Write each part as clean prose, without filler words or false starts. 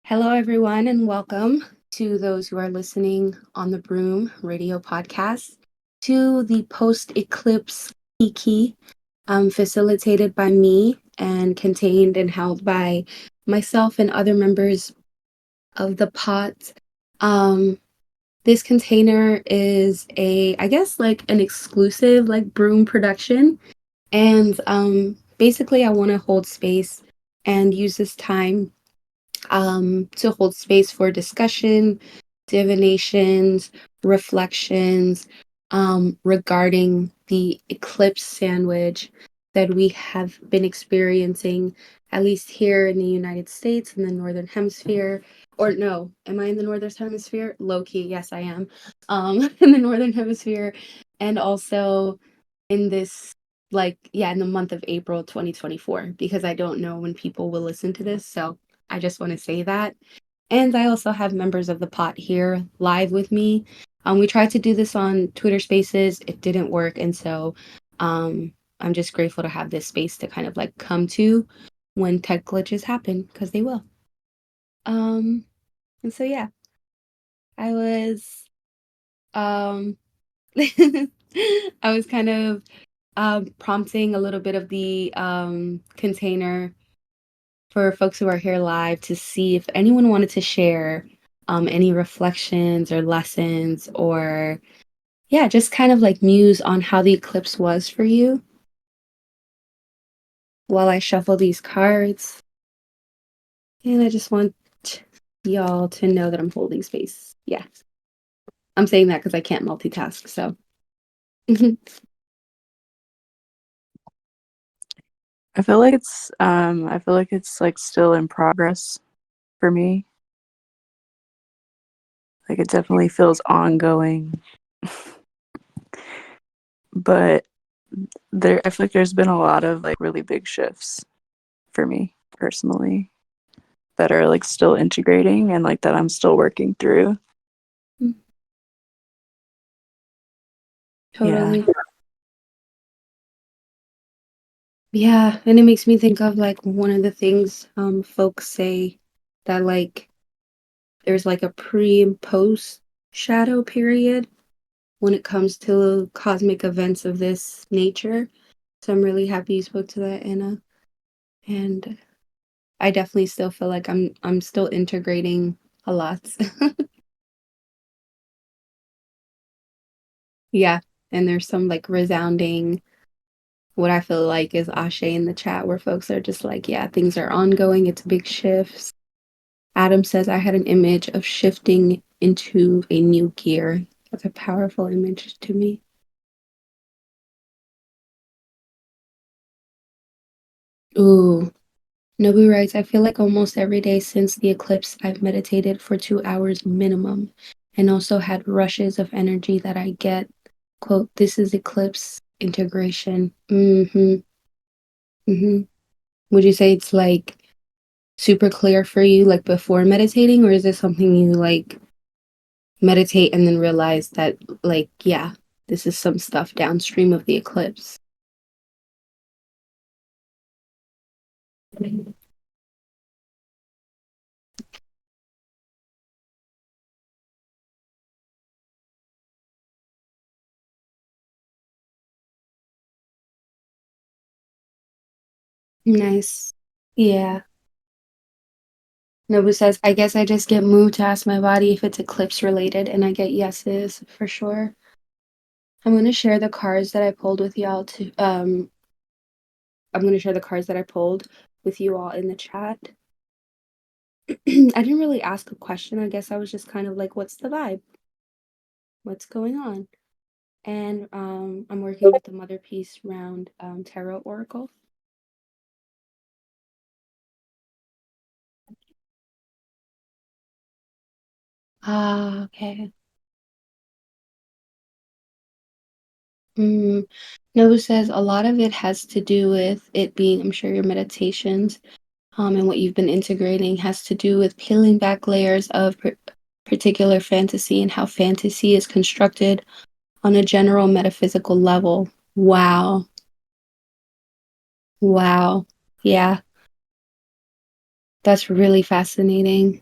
Hello, everyone, and welcome to those who are listening on the Broom Radio podcast to the post-eclipse kiki, facilitated by me and contained and held by myself and other members of the pot. Um, this container is I guess, like an exclusive, like Broom production, and basically, I want to hold space and use this time to hold space for discussion, divinations, reflections regarding the eclipse sandwich that we have been experiencing, at least here in the United States in the Northern Hemisphere. Or no, am I in the Northern Hemisphere? Low key, yes, I am. In the Northern Hemisphere, and also in this, in the month of April 2024, because I don't know when people will listen to this. So I just want to say that. And I also have members of the pot here live with me. We tried to do this on Twitter Spaces. It didn't work. And so I'm just grateful to have this space to kind of like come to when tech glitches happen, because they will. And so, yeah, I was, um, I was kind of prompting a little bit of the container for folks who are here live to see if anyone wanted to share any reflections or lessons, or yeah, just kind of like muse on how the eclipse was for you while I shuffle these cards. And I just want y'all to know that I'm holding space. Yeah, I'm saying that because I can't multitask. So I feel like it's like still in progress for me. Like it definitely feels ongoing. But I feel like there's been a lot of like really big shifts for me personally that are like still integrating and like that I'm still working through. Yeah. totally. Yeah, and it makes me think of like one of the things folks say, that like there's like a pre and post shadow period when it comes to cosmic events of this nature. So I'm really happy you spoke to that, Anna. And I definitely still feel like I'm still integrating a lot. Yeah. And there's some like resounding, what I feel like is ashe in the chat, where folks are just like, yeah, things are ongoing, it's big shifts. Adam says, I had an image of shifting into a new gear. That's a powerful image to me. Ooh, Nobu writes, I feel like almost every day since the eclipse, I've meditated for 2 hours minimum, and also had rushes of energy that I get. Quote, this is eclipse integration. Mm-hmm. Would you say it's like super clear for you, like before meditating, or is this something you like meditate and then realize that, like, yeah, this is some stuff downstream of the eclipse? Nice. Yeah. Nobu says, I guess I just get moved to ask my body if it's eclipse related, and I get yeses for sure. I'm going to share the cards that I pulled with y'all to, I'm going to share the cards that I pulled with you all in the chat. I didn't really ask a question. I guess I was just kind of like, what's the vibe? What's going on? And I'm working with the Mother Peace Round Tarot Oracle. Ah, okay. Mm. Nobu says a lot of it has to do with it being, I'm sure, your meditations, and what you've been integrating has to do with peeling back layers of particular fantasy and how fantasy is constructed on a general metaphysical level. Wow. Wow. Yeah, that's really fascinating.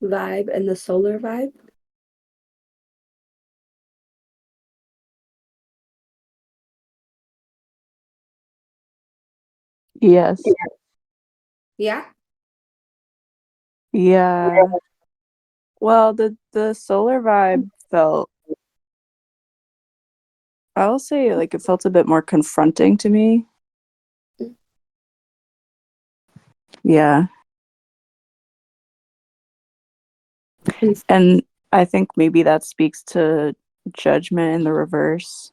vibe and the solar vibe? Yes. Yeah. Yeah. Well, the solar vibe felt, I'll say, like it felt a bit more confronting to me. Yeah. And I think maybe that speaks to judgment in the reverse.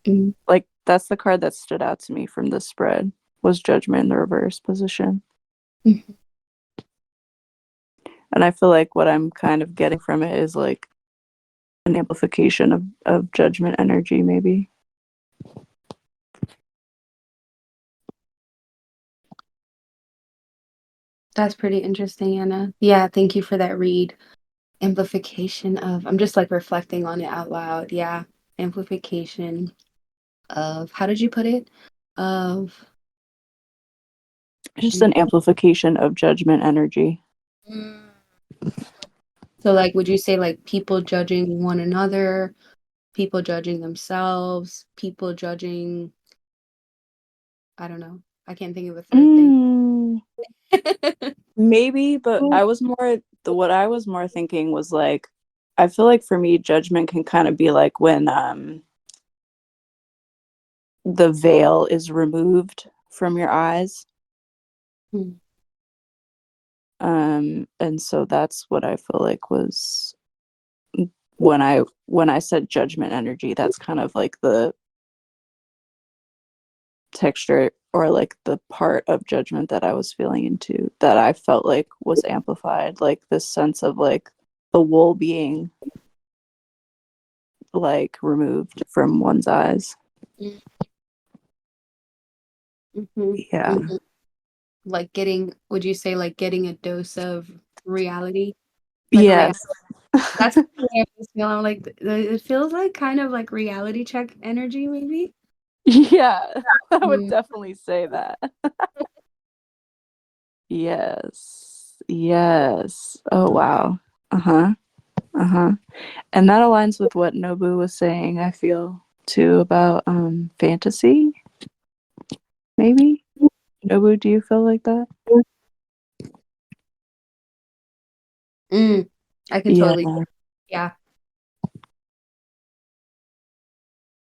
Mm. Like that's the card that stood out to me from the spread was judgment in the reverse position. Mhm. And I feel like what I'm kind of getting from it is like an amplification of judgment energy, maybe. That's pretty interesting, Anna. Yeah, thank you for that read. Amplification of, I'm just like reflecting on it out loud. Yeah, amplification of, how did you put it? Of, Just an amplification of judgment energy. mm. So like, would you say like people judging one another, people judging themselves, people judging, I don't know. I can't think of a third thing. Mm, maybe, but what I was more thinking was like, I feel like for me, judgment can kind of be like when the veil is removed from your eyes. Hmm. And so that's what I feel like was when I said judgment energy, that's kind of like the texture or like the part of judgment that I was feeling into that I felt like was amplified, like this sense of like the wool being like removed from one's eyes. Mm-hmm. Yeah. Mm-hmm. Like getting, would you say like getting a dose of reality? Like Yes. that's the way I always feel. I'm like, it feels like kind of like reality check energy, maybe. Yeah. I would Mm. definitely say that. Yes. Yes. Oh wow. Uh-huh. Uh-huh. And that aligns with what Nobu was saying, I feel too about fantasy, maybe. Nobu, do you feel like that? Mm. I can Yeah. totally, yeah.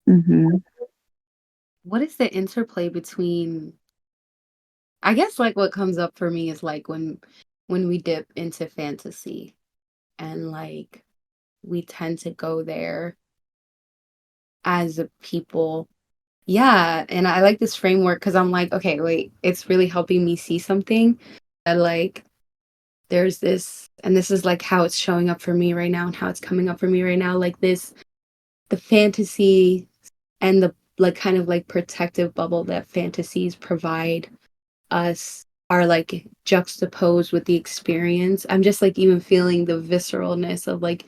Mm-hmm. What is the interplay between, I guess like what comes up for me is like when we dip into fantasy and like we tend to go there as a people. Yeah, and I like this framework because I'm like, okay, wait, it's really helping me see something that like there's this, and this is like how it's showing up for me right now and how it's coming up for me right now, like this, the fantasy and the like kind of like protective bubble that fantasies provide us are like juxtaposed with the experience. I'm just like even feeling the visceralness of like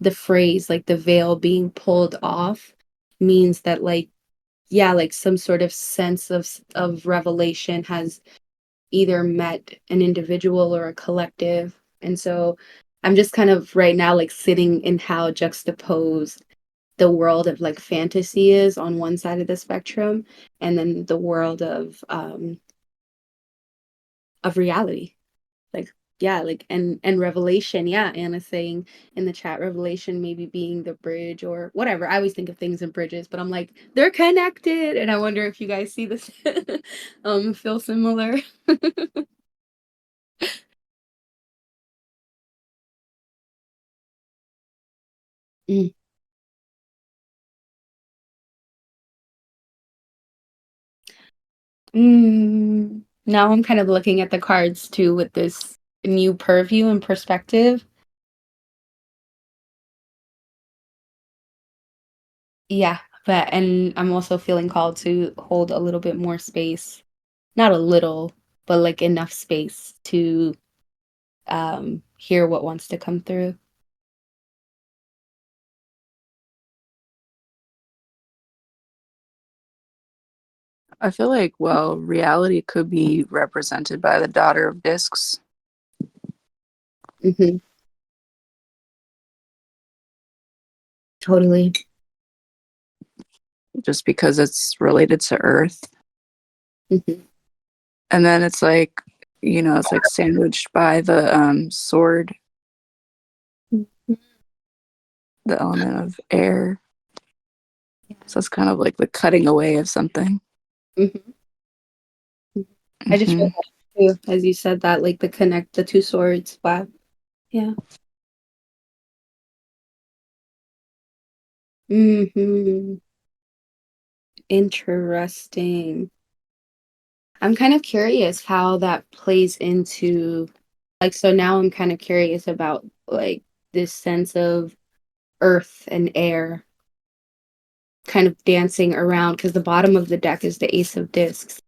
the phrase, like the veil being pulled off means that like, yeah, like some sort of sense of revelation has either met an individual or a collective. And so I'm just kind of right now like sitting in how juxtaposed the world of like fantasy is on one side of the spectrum and then the world of reality. Like, yeah, like and revelation. Yeah, Anna's saying in the chat, revelation maybe being the bridge or whatever. I always think of things in bridges, but I'm like, they're connected. And I wonder if you guys see this feel similar. Mm. Now I'm kind of looking at the cards too with this new purview and perspective. Yeah, but and I'm also feeling called to hold a little bit more space. Not a little, but like enough space to hear what wants to come through. I feel like, well, reality could be represented by the Daughter of Discs. Mm-hmm. Totally. just because it's related to Earth. Mm-hmm. And then it's like, it's like sandwiched by the sword, the element of air. So it's kind of like the cutting away of something. Mm-hmm. I just Hmm. feel that too, as you said that, like the two swords. Wow. Yeah. Mm-hmm. Interesting. I'm kind of curious how that plays into, like, so now I'm kind of curious about like this sense of earth and air kind of dancing around, because the bottom of the deck is the Ace of Discs,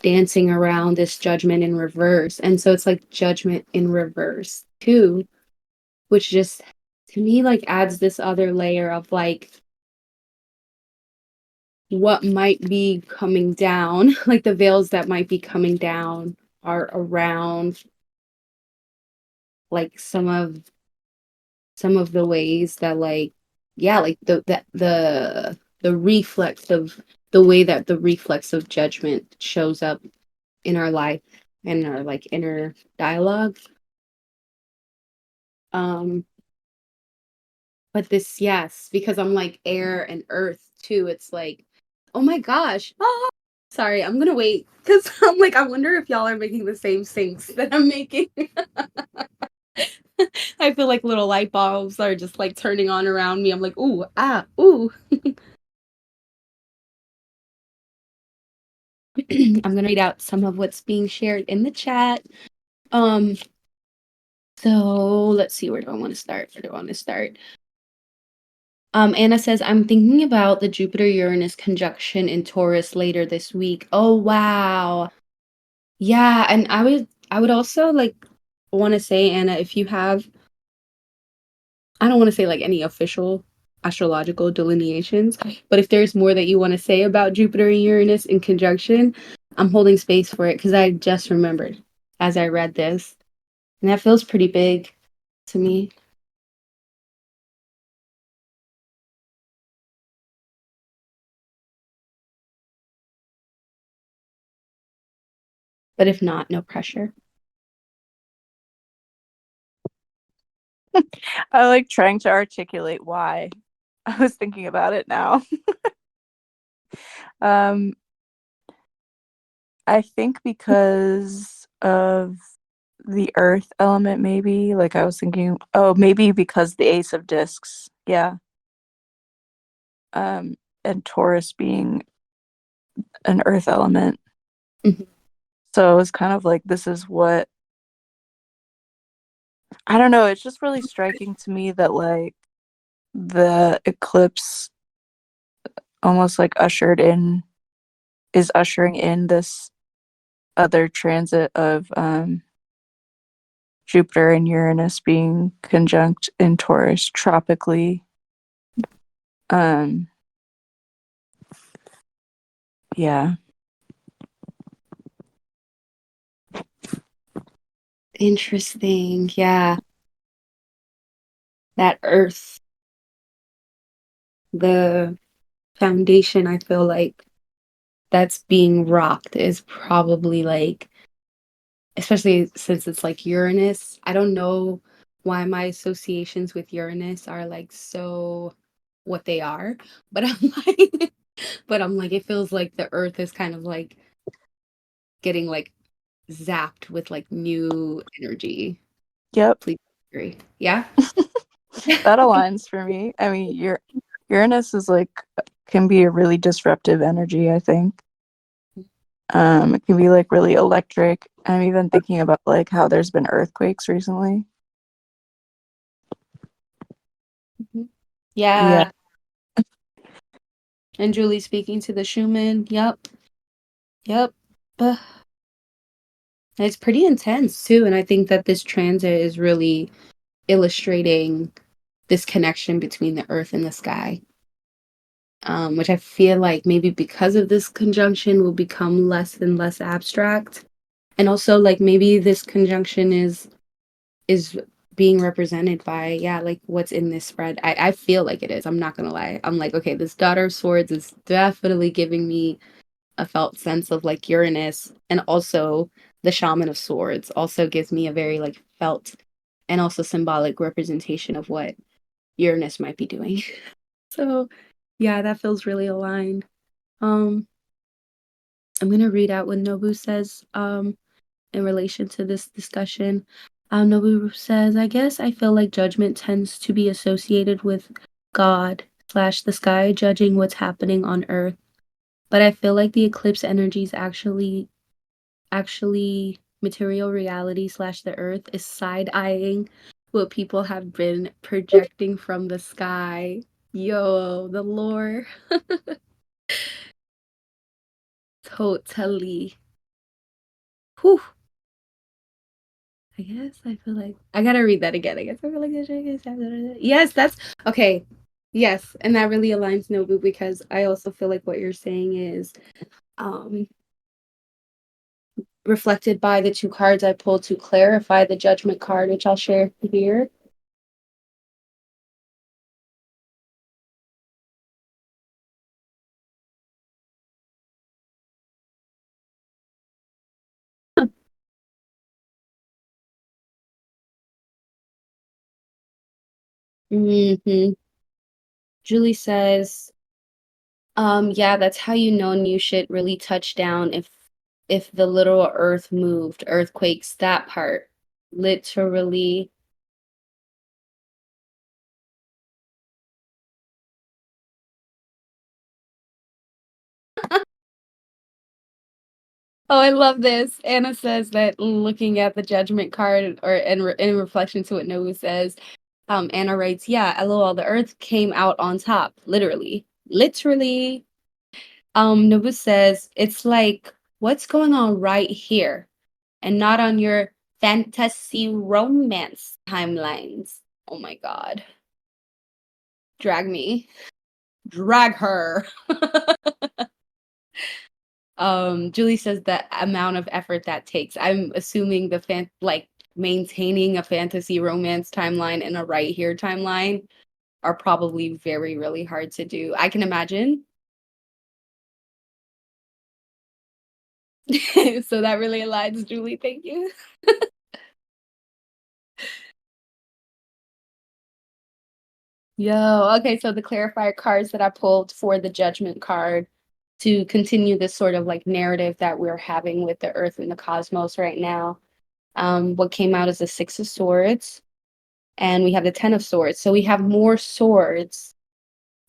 dancing around this judgment in reverse. And so it's like judgment in reverse too, which just to me like adds this other layer of like what might be coming down, like the veils that might be coming down are around like some of the ways that like yeah, like the reflex of the way that the reflex of judgment shows up in our life and our like inner dialogue. um but this, yes, because I'm like air and earth too, it's like, oh my gosh, sorry, I'm gonna wait because I'm like, I wonder if y'all are making the same syncs that I'm making. I feel like little light bulbs are just like turning on around me. I'm like, ooh, ah, ooh. I'm gonna read out some of what's being shared in the chat. Um, so let's see, where do I want to start? Where do I want to start? Anna says, I'm thinking about the Jupiter-Uranus conjunction in Taurus later this week. Oh wow. Yeah, and I would also like want to say, Anna, if you have, I don't want to say like any official astrological delineations, but if there's more that you want to say about Jupiter and Uranus in conjunction, I'm holding space for it because I just remembered as I read this. And that feels pretty big to me. But if not, no pressure. I like trying to articulate why. I was thinking about it now. um, I think because of the earth element, maybe. Like I was thinking, oh, maybe because the Ace of Discs. Yeah. And Taurus being an earth element. Mhm. So it was kind of like, this is what, I don't know, it's just really striking to me that like the eclipse almost like is ushering in this other transit of Jupiter and Uranus being conjunct in Taurus tropically. Um, yeah. Interesting. Yeah. That earth, the foundation, I feel like that's being rocked is probably like, especially since it's like Uranus. I don't know why my associations with Uranus are like so what they are, but I'm like, but I'm like, it feels like the earth is kind of like getting like zapped with like new energy. Yep. Please agree. Yeah. That aligns for me. I mean, Uranus is like can be a really disruptive energy, I think. It can be like really electric. I'm even thinking about like how there's been earthquakes recently. Mhm. Yeah. Yeah. And Julie speaking to the Schumann. Yep. Yep. Uh, it's pretty intense too. And I think that this transit is really illustrating this connection between the earth and the sky. Which I feel like maybe because of this conjunction will become less and less abstract. And also like maybe this conjunction is being represented by, yeah, like what's in this spread. I feel like it is. I'm not gonna lie. I'm like, okay, this Daughter of Swords is definitely giving me a felt sense of like Uranus, and also the Shaman of Swords also gives me a very like felt and also symbolic representation of what Uranus might be doing. So yeah, that feels really aligned. Um, I'm gonna read out what Nobu says in relation to this discussion. Nobu says, I guess I feel like judgment tends to be associated with God slash the sky judging what's happening on Earth. But I feel like the eclipse energy is actually material reality slash the Earth is side-eyeing what people have been projecting from the sky. Yo, the lore. Totally. Whew. I guess I feel like I gotta read that again. I guess I feel like yes, that's okay. Yes, and that really aligns, Nobu, because I also feel like what you're saying is um reflected by the two cards I pulled to clarify the judgment card, which I'll share here. Mm-hmm. Julie says, yeah, that's how you know new shit really touched down if the literal earth moved, earthquakes, that part. Literally. Oh, I love this. Anna says that looking at the judgment card or in reflection to what Nobu says, Anna writes, yeah, LOL, the earth came out on top, literally. Literally. Nobu says, it's like, what's going on right here and not on your fantasy romance timelines. Oh my God. Drag me. Drag her. Julie says the amount of effort that takes. I'm assuming like maintaining a fantasy romance timeline and a right here timeline are probably very, really hard to do. I can imagine. So that really aligns, Julie. Thank you. Yo, okay, so the clarifier cards that I pulled for the judgment card to continue this sort of like narrative that we're having with the earth and the cosmos right now. What came out is the Six of Swords, and we have the Ten of Swords. So we have more swords.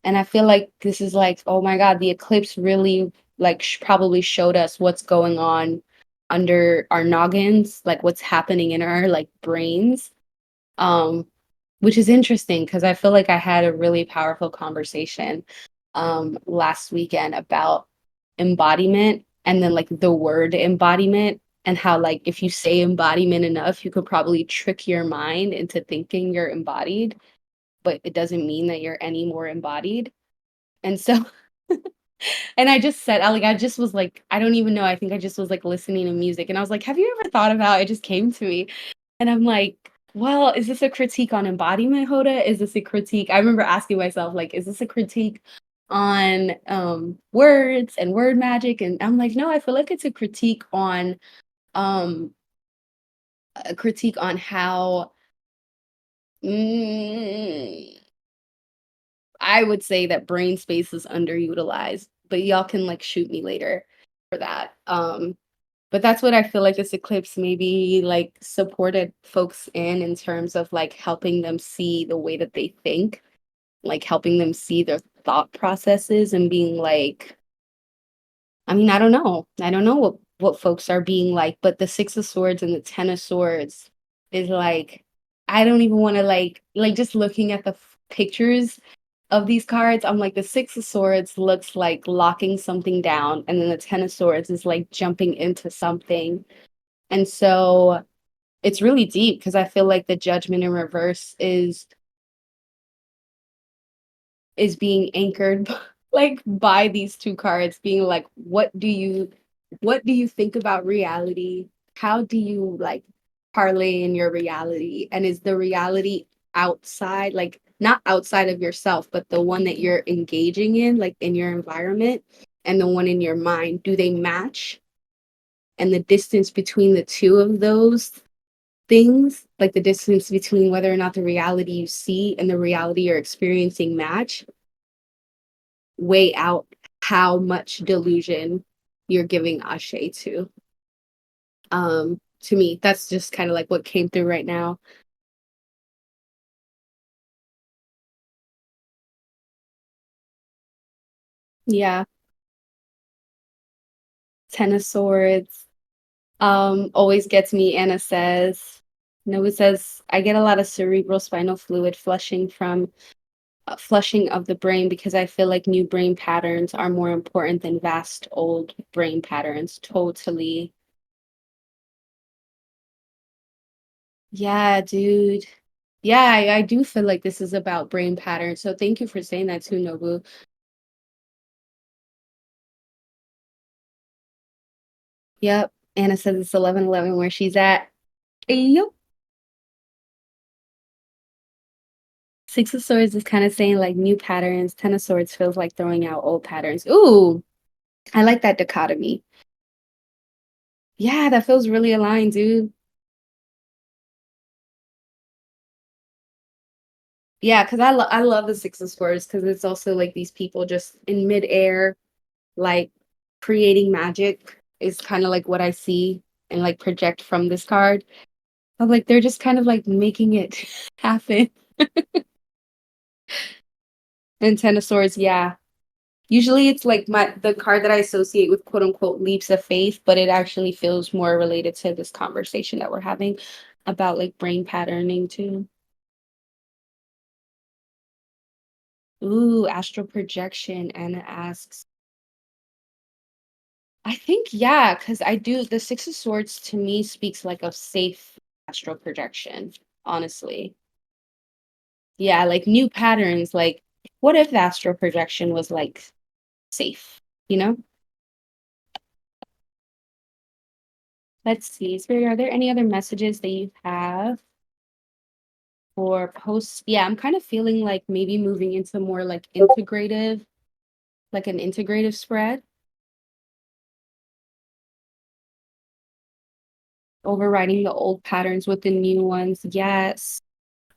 And I feel like this is like, oh my God, the eclipse really like probably showed us what's going on under our noggins, like what's happening in our like brains. Um, which is interesting because I feel like I had a really powerful conversation last weekend about embodiment and then like the word embodiment and how like if you say embodiment enough, you could probably trick your mind into thinking you're embodied, but it doesn't mean that you're any more embodied. And so and I just said, I just was like, I don't even know. I think I just was like listening to music and I was like, have you ever thought about it? Just came to me. And I'm like, well, is this a critique on embodiment, Hoda? Is this a critique? I remember asking myself, like, is this a critique on words and word magic? And I'm like, no, I feel like it's um a critique on how mm, I would say that brain space is underutilized, but y'all can like shoot me later for that. But that's what I feel like this eclipse maybe like supported folks in terms of like helping them see the way that they think, like helping them see their thought processes and being like, I mean, I don't know. I don't know what folks are being like, but the Six of Swords and the Ten of Swords is like, I don't even want to like just looking at the pictures of these cards, I'm like the Six of Swords looks like locking something down, and then the Ten of Swords is like jumping into something. And so it's really deep because I feel like the Judgment in reverse is being anchored like by these two cards being like what do you think about reality? How do you like parlay in your reality? And is the reality outside, like not outside of yourself, but the one that you're engaging in, like in your environment, and the one in your mind, do they match? And the distance between the two of those things, like the distance between whether or not the reality you see and the reality you're experiencing match, weigh out how much delusion you're giving ashe to. To me, that's just kind of like what came through right now. Yeah. Ten of Swords. Always gets me. Anna says. Noah says, I get a lot of cerebral spinal fluid flushing from flushing of the brain because I feel like new brain patterns are more important than vast old brain patterns. Totally. Yeah, dude. Yeah, I do feel like this is about brain patterns. So thank you for saying that too, Nobu. Yep. Anna says it's 11:11 where she's at. Yep. Six of Swords is kind of saying like new patterns. Ten of Swords feels like throwing out old patterns. Ooh, I like that dichotomy. Yeah, that feels really aligned, dude. Yeah, because I love the Six of Swords because it's also like these people just in midair, like creating magic is kind of like what I see and like project from this card. Of like they're just kind of like making it happen. And Ten of Swords, yeah. Usually it's like the card that I associate with quote unquote leaps of faith, but it actually feels more related to this conversation that we're having about like brain patterning too. Ooh, astral projection. Anna asks. I think, yeah, because I do the Six of Swords to me speaks like a safe astral projection, honestly. Yeah, like new patterns, like what if the astral projection was like safe, you know? Let's see. Spirit, are there any other messages that you have for post? Yeah, I'm kind of feeling like maybe moving into more like integrative, like an integrative spread, overriding the old patterns with the new ones. Yes.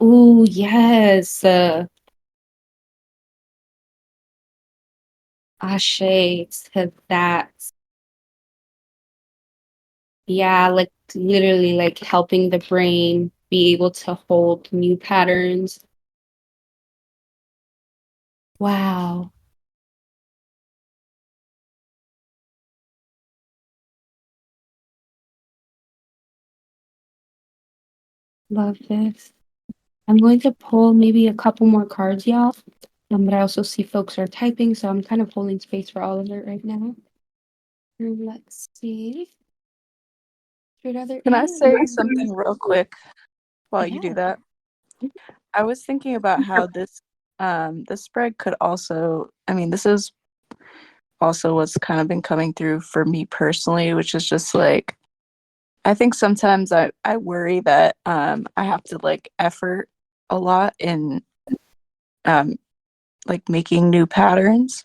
Ooh, yes. Ashe to that. Yeah, like literally like helping the brain be able to hold new patterns. Wow. Love this. I'm going to pull maybe a couple more cards, y'all. But I also see folks are typing, so I'm kind of holding space for all of it right now. Let's see. Are there Can I any say something real quick while you do Yeah. that? I was thinking about how this spread could also, I mean, this is also what's kind of been coming through for me personally, which is just like I think sometimes I worry that I have to like effort a lot in um like making new patterns.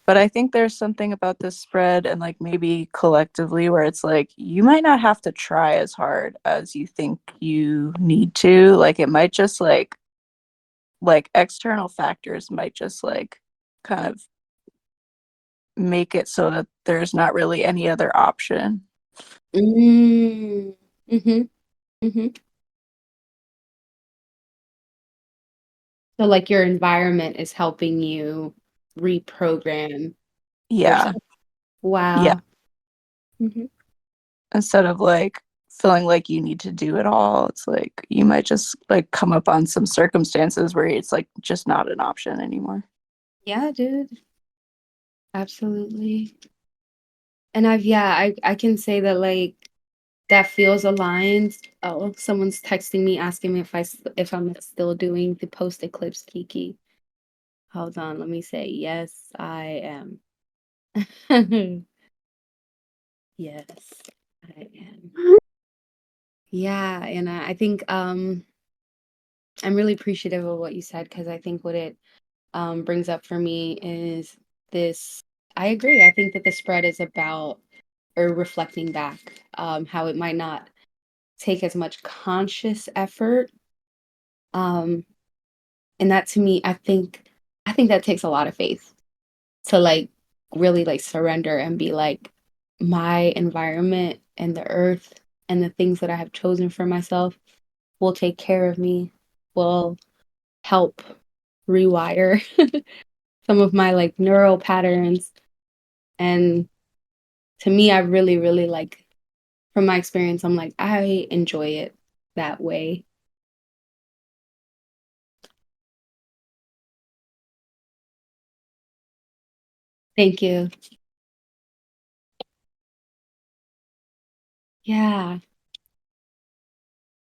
But I think there's something about this spread and like maybe collectively where it's like you might not have to try as hard as you think you need to. Like it might just like external factors might just like kind of make it so that there's not really any other option. Mm. Mm-hmm. Mm-hmm. So like your environment is helping you reprogram Yeah. yourself. Yeah. Wow. Mm-hmm. Instead of like feeling like you need to do it all, it's like you might just like come up on some circumstances where it's like just not an option anymore. Yeah, dude. Absolutely. And I can say that like that feels aligned. Oh, someone's texting me asking me if I'm still doing the post-eclipse kiki. Hold on, let me say yes, I am. Yes, I am. Yeah, and I think I'm really appreciative of what you said because I think what it brings up for me is this. I agree. I think that the spread is about or reflecting back how it might not take as much conscious effort. Um, and that to me, I think that takes a lot of faith to like really like surrender and be like my environment and the earth and the things that I have chosen for myself will take care of me, will help rewire some of my like neural patterns. And to me, I really, really like, from my experience, I'm like, I enjoy it that way. Thank you. Yeah.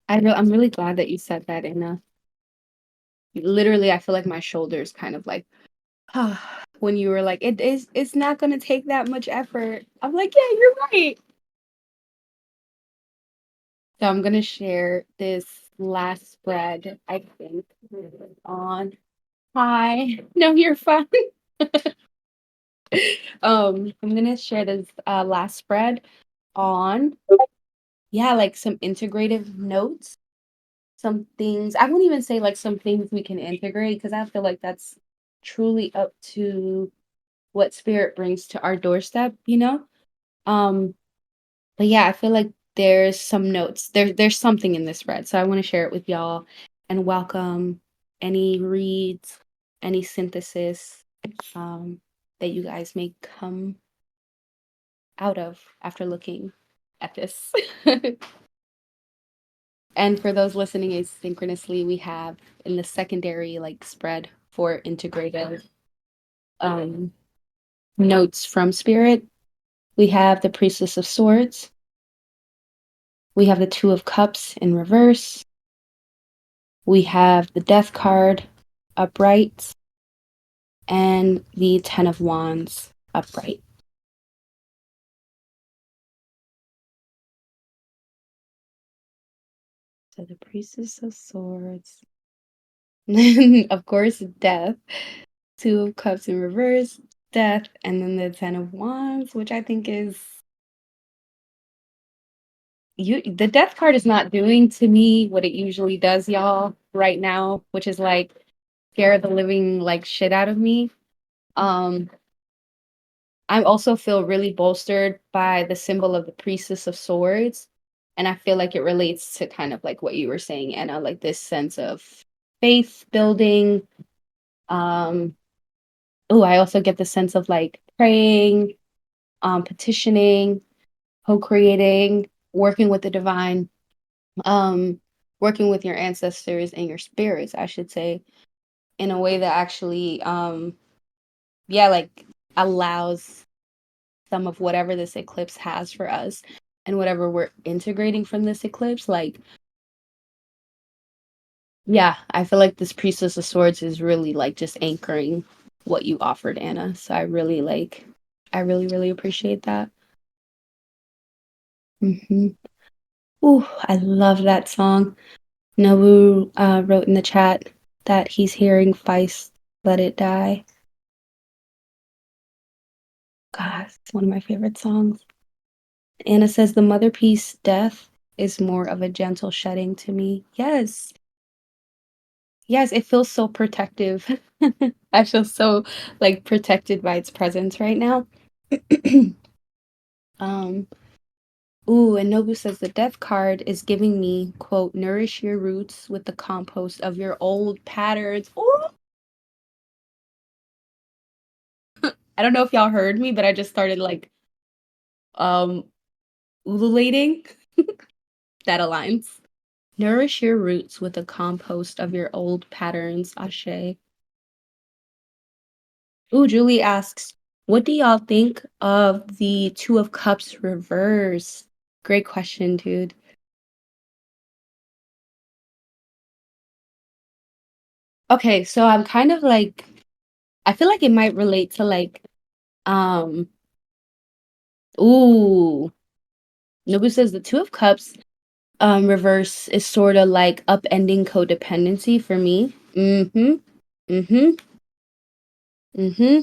I'm really glad that you said that, Anna. Literally, I feel like my shoulders kind of like, when you were like, it's not gonna take that much effort. I'm like, yeah, you're right. So I'm gonna share this last spread, I think, on. Hi. No, you're fine. I'm gonna share this last spread on, yeah, like some integrative notes, some things. I won't even say like some things we can integrate because I feel like that's truly up to what spirit brings to our doorstep. Um, but yeah, I feel like there's some notes. There's something in this spread. So I want to share it with y'all and welcome any reads, any synthesis um that you guys may come out of after looking at this. And for those listening asynchronously, we have in the secondary like spread for integrative um, notes from spirit. We have the Priestess of Swords. We have the Two of Cups in reverse. We have the Death card upright and the Ten of Wands upright. So the Priestess of Swords. Of course, Death. Two of Cups in reverse, Death, and then the Ten of Wands, which I think is the Death card is not doing to me what it usually does, y'all, right now, which is like scare the living like shit out of me. Um, I also feel really bolstered by the symbol of the Priestess of Swords. And I feel like it relates to kind of like what you were saying, Anna, like this sense of faith building. Um, oh, I also get the sense of like praying, petitioning, co-creating, working with the divine, um, working with your ancestors and your spirits, I should say, in a way that actually, yeah, like allows some of whatever this eclipse has for us and whatever we're integrating from this eclipse. Like, yeah, I feel like this Priestess of Swords is really like just anchoring what you offered, Anna. So I really, really appreciate that. Hmm. Ooh, I love that song. Nobu wrote in the chat that he's hearing Feist Let It Die. God, it's one of my favorite songs. Anna says the mother piece death is more of a gentle shedding to me. Yes. Yes, it feels so protective. I feel so like protected by its presence right now. um Ooh, and Nobu says the death card is giving me, quote, nourish your roots with the compost of your old patterns. Ooh, I don't know if y'all heard me, but I just started like um ululating. That aligns. Nourish your roots with a compost of your old patterns, Ashe. Ooh, Julie asks, what do y'all think of the Two of Cups reverse? Great question, dude. Okay, so I'm kind of like, I feel like it might relate to like, um, ooh, Nobu says the Two of Cups. Reverse is sort of like upending codependency for me. Mm-hmm. Mm-hmm. Mm-hmm.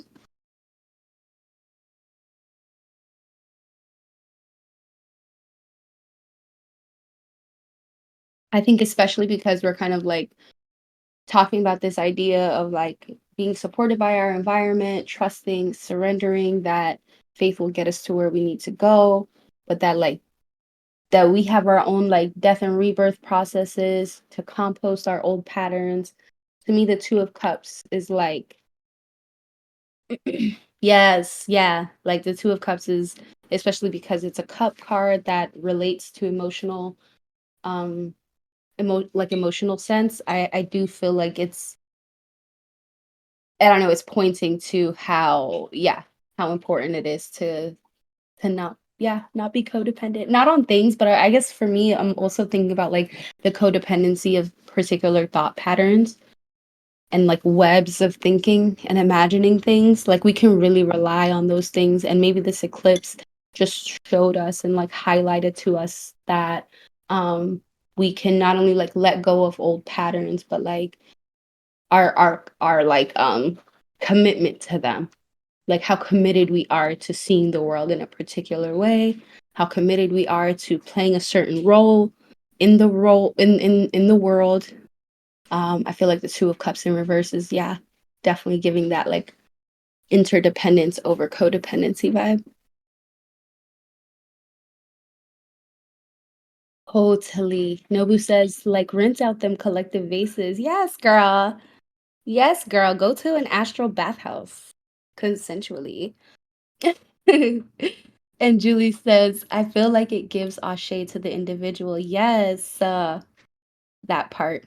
I think especially because we're kind of like talking about this idea of like being supported by our environment, trusting, surrendering that faith will get us to where we need to go, but that like that we have our own like death and rebirth processes to compost our old patterns. To me, the Two of Cups is like, yes, yeah, like the Two of Cups is, especially because it's a cup card that relates to emotional, um, like emotional sense. I do feel like it's, I don't know, it's pointing to how, yeah, how important it is to not, yeah, not be codependent, not on things, but I guess for me, I'm also thinking about like the codependency of particular thought patterns and like webs of thinking and imagining things. Like we can really rely on those things, and maybe this eclipse just showed us and like highlighted to us that um we can not only like let go of old patterns, but like our like commitment to them, like how committed we are to seeing the world in a particular way, how committed we are to playing a certain role in the role in the world. I feel like the Two of Cups in reverse is, yeah, definitely giving that like interdependence over codependency vibe. Totally. Nobu says like rinse out them collective vases. Yes, girl. Yes, girl. Go to an astral bathhouse consensually. And Julie says, I feel like it gives Ashe to the individual. Yes, that part.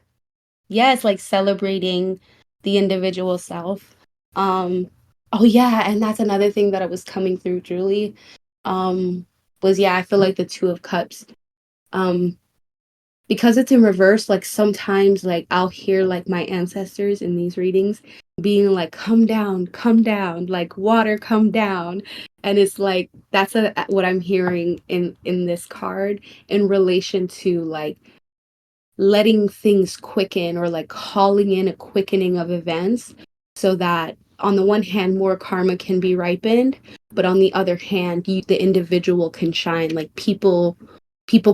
Yes, like celebrating the individual self. Um, oh yeah, and that's another thing that I was coming through, Julie. Um, was yeah, I feel like the Two of Cups. Um, because it's in reverse, like sometimes like I'll hear like my ancestors in these readings being like, come down, like water come down. And it's like that's what I'm hearing in this card in relation to like letting things quicken or like calling in a quickening of events so that on the one hand more karma can be ripened, but on the other hand the individual can shine, like people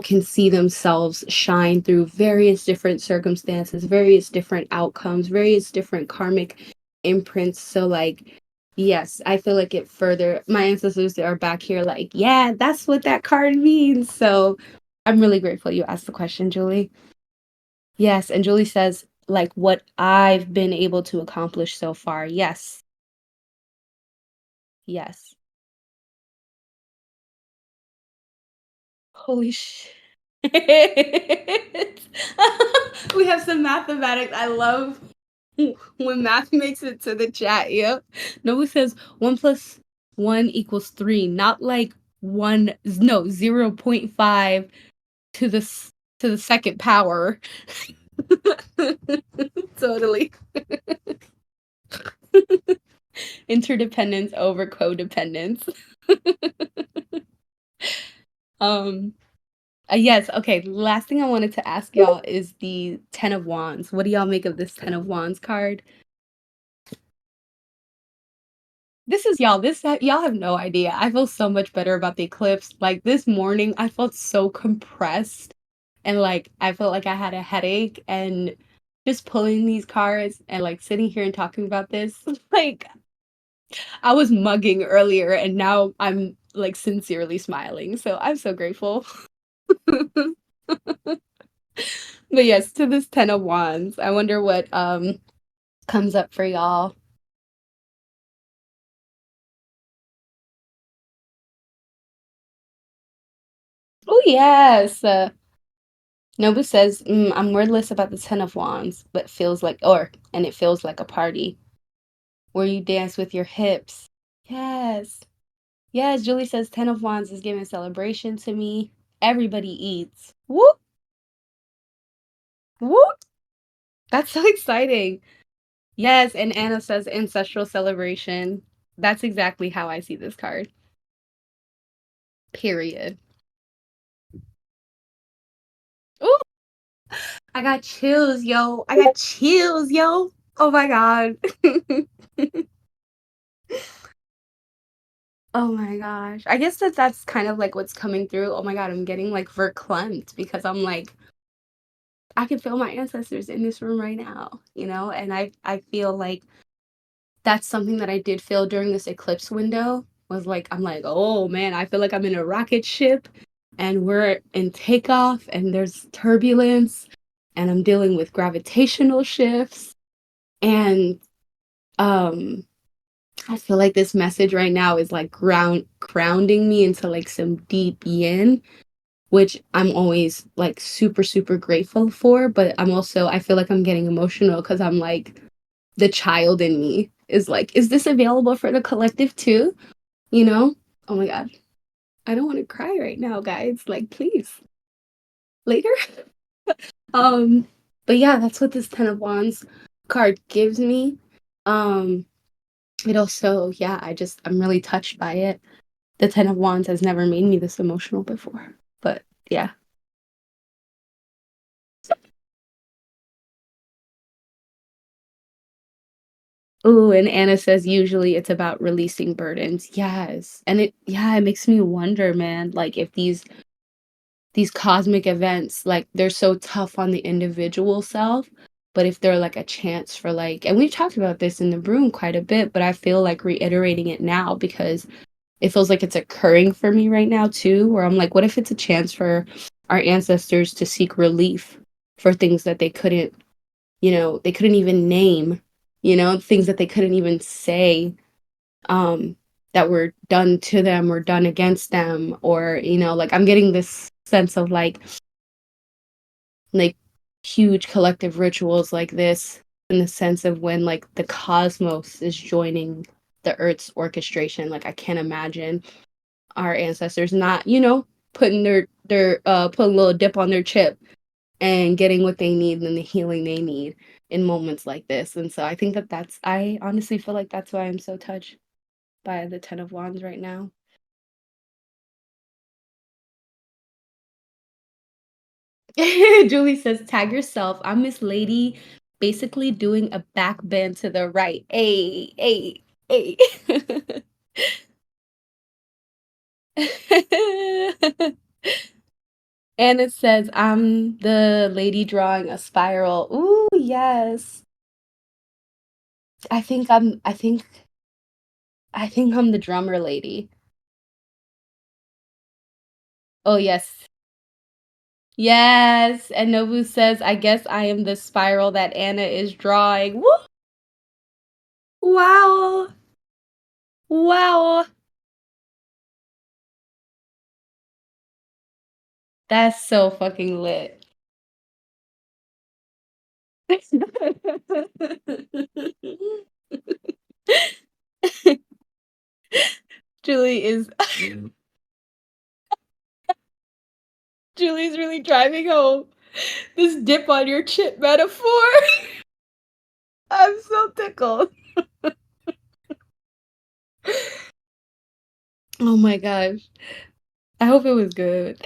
can see themselves shine through various different circumstances, various different outcomes, various different karmic imprints. So like yes, I feel like it further, my ancestors are back here like, yeah, that's what that card means. So I'm really grateful you asked the question, Julie. Yes, and Julie says, like, what I've been able to accomplish so far. Yes, yes. Holy shit. We have some mathematics. I love when math makes it to the chat. Yep. Noah says 1 + 1 = 3, not like one, no, 0.5 to to the second power. Totally. Interdependence over codependence. Um, yes, okay, last thing I wanted to ask y'all is the Ten of Wands. What do y'all make of this Ten of Wands card? This is y'all, y'all have no idea. I feel so much better about the eclipse. Like this morning, I felt so compressed and like I felt like I had a headache, and just pulling these cards and like sitting here and talking about this, like I was mugging earlier and now I'm like sincerely smiling. So I'm so grateful. But yes, to this Ten of Wands, I wonder what comes up for y'all. Oh yes. Nobu says, I'm wordless about the Ten of Wands, but feels like and it feels like a party where you dance with your hips. Yes. Yes, Julie says Ten of Wands is giving celebration to me. Everybody eats. Whoop, whoop. That's so exciting. Yes, and Anna says ancestral celebration. That's exactly how I see this card. Period. I got chills, yo. I got chills, yo. Oh my god. Oh my gosh. I guess that's kind of like what's coming through. Oh my god, I'm getting like verklempt because I'm like I can feel my ancestors in this room right now, you know? And I feel like that's something that I did feel during this eclipse window was like I'm like, "Oh man, I feel like I'm in a rocket ship and we're in takeoff and there's turbulence and I'm dealing with gravitational shifts and um I feel like this message right now is like grounding me into like some deep yin, which I'm always like super, super grateful for. But I feel like I'm getting emotional because I'm like, the child in me is like, is this available for the collective too? You know? Oh my God. I don't want to cry right now, guys. Like, please, later. um, but yeah, that's what this Ten of Wands card gives me. Um, it also, yeah, I'm really touched by it. The Ten of Wands has never made me this emotional before. But yeah. Ooh, and Anna says usually it's about releasing burdens. Yes. And it makes me wonder, man, like if these cosmic events, like they're so tough on the individual self, but if they're like a chance for like, and we've talked about this in the room quite a bit, but I feel like reiterating it now because it feels like it's occurring for me right now too, where I'm like, what if it's a chance for our ancestors to seek relief for things that they couldn't even name, things that they couldn't even say, that were done to them or done against them, or, like I'm getting this sense of like huge collective rituals like this in the sense of when like the cosmos is joining the earth's orchestration. Like I can't imagine our ancestors not, putting putting a little dip on their chip and getting what they need and the healing they need in moments like this. And so I think I honestly feel like that's why I'm so touched by the Ten of Wands right now. Julie says, tag yourself. I'm Miss Lady, basically doing a back bend to the right. Hey, hey, hey. And it says, I'm the lady drawing a spiral. Ooh, yes. I think I'm the drummer lady. Oh, yes. Yes. And Nobu says, I guess I am the spiral that Anna is drawing. Woo! Wow. Wow. That's so fucking lit. Julie is Julie's really driving home this dip on your chip metaphor. I'm so tickled. Oh my gosh. I hope it was good.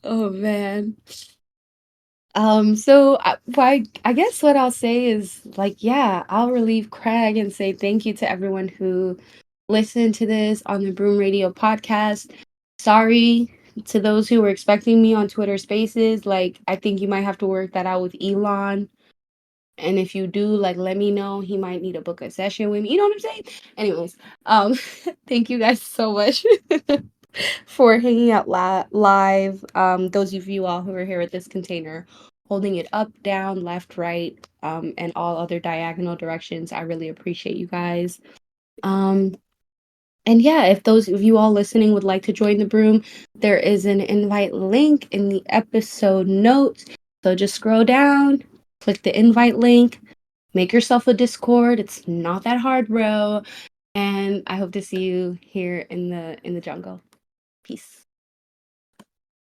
Oh man. So I guess what I'll say is like, yeah, I'll relieve Craig and say thank you to everyone who listened to this on the Broom Radio podcast. Sorry to those who were expecting me on Twitter Spaces. Like, I think you might have to work that out with Elon. And if you do, like, let me know. He might need to book a session with me. You know what I'm saying? Anyways, thank you guys so much for hanging out live. Those of you all who are here at this container, holding it up, down, left, right, and all other diagonal directions. I really appreciate you guys. Um, and yeah, if those of you all listening would like to join the broom, there is an invite link in the episode notes. So just scroll down, click the invite link, make yourself a Discord. It's not that hard, bro. And I hope to see you here in the jungle. Peace.